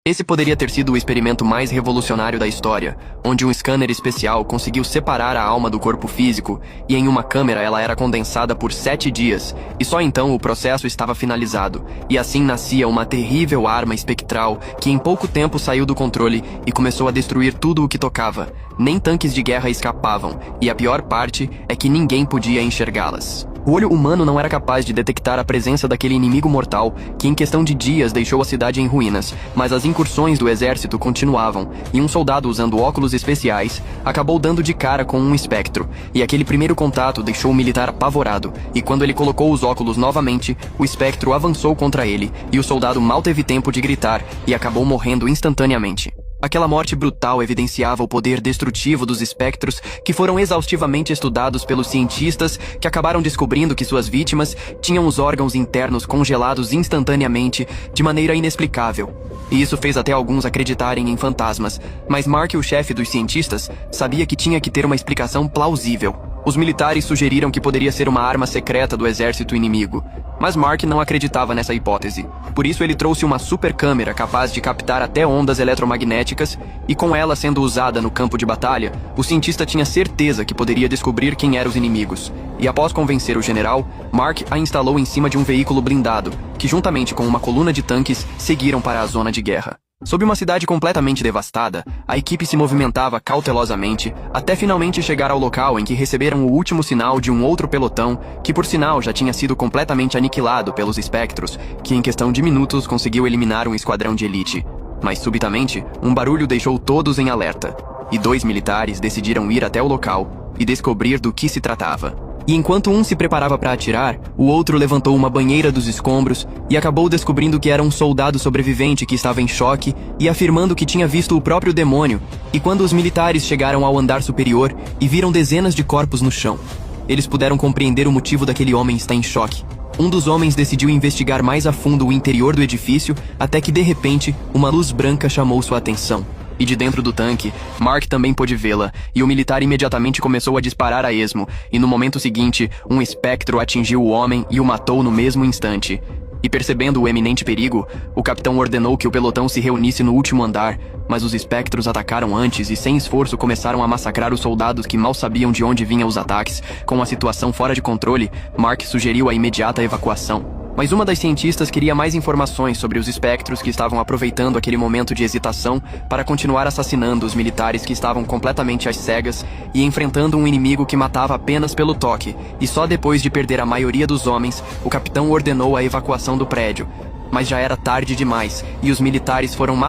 Esse poderia ter sido o experimento mais revolucionário da história, onde um scanner especial conseguiu separar a alma do corpo físico e em uma câmera ela era condensada por 7 dias, e só então o processo estava finalizado, e assim nascia uma terrível arma espectral que em pouco tempo saiu do controle e começou a destruir tudo o que tocava. Nem tanques de guerra escapavam, e a pior parte é que ninguém podia enxergá-las. O olho humano não era capaz de detectar a presença daquele inimigo mortal que em questão de dias deixou a cidade em ruínas, mas as incursões do exército continuavam, e um soldado usando óculos especiais acabou dando de cara com um espectro, e aquele primeiro contato deixou o militar apavorado, e quando ele colocou os óculos novamente, o espectro avançou contra ele, e o soldado mal teve tempo de gritar e acabou morrendo instantaneamente. Aquela morte brutal evidenciava o poder destrutivo dos espectros que foram exaustivamente estudados pelos cientistas que acabaram descobrindo que suas vítimas tinham os órgãos internos congelados instantaneamente de maneira inexplicável. E isso fez até alguns acreditarem em fantasmas, mas Mark, o chefe dos cientistas, sabia que tinha que ter uma explicação plausível. Os militares sugeriram que poderia ser uma arma secreta do exército inimigo, mas Mark não acreditava nessa hipótese. Por isso ele trouxe uma super câmera capaz de captar até ondas eletromagnéticas, e com ela sendo usada no campo de batalha, o cientista tinha certeza que poderia descobrir quem eram os inimigos. E após convencer o general, Mark a instalou em cima de um veículo blindado, que juntamente com uma coluna de tanques, seguiram para a zona de guerra. Sob uma cidade completamente devastada, a equipe se movimentava cautelosamente até finalmente chegar ao local em que receberam o último sinal de um outro pelotão que por sinal já tinha sido completamente aniquilado pelos espectros, que em questão de minutos conseguiu eliminar um esquadrão de elite. Mas subitamente, um barulho deixou todos em alerta, e 2 militares decidiram ir até o local e descobrir do que se tratava. E enquanto um se preparava para atirar, o outro levantou uma banheira dos escombros e acabou descobrindo que era um soldado sobrevivente que estava em choque e afirmando que tinha visto o próprio demônio. E quando os militares chegaram ao andar superior e viram dezenas de corpos no chão, eles puderam compreender o motivo daquele homem estar em choque. Um dos homens decidiu investigar mais a fundo o interior do edifício até que de repente uma luz branca chamou sua atenção. E de dentro do tanque, Mark também pôde vê-la, e o militar imediatamente começou a disparar a esmo, e no momento seguinte, um espectro atingiu o homem e o matou no mesmo instante. E percebendo o eminente perigo, o capitão ordenou que o pelotão se reunisse no último andar, mas os espectros atacaram antes e sem esforço começaram a massacrar os soldados que mal sabiam de onde vinham os ataques. Com a situação fora de controle, Mark sugeriu a imediata evacuação. Mas uma das cientistas queria mais informações sobre os espectros que estavam aproveitando aquele momento de hesitação para continuar assassinando os militares que estavam completamente às cegas e enfrentando um inimigo que matava apenas pelo toque, e só depois de perder a maioria dos homens, o capitão ordenou a evacuação do prédio. Mas já era tarde demais, e os militares foram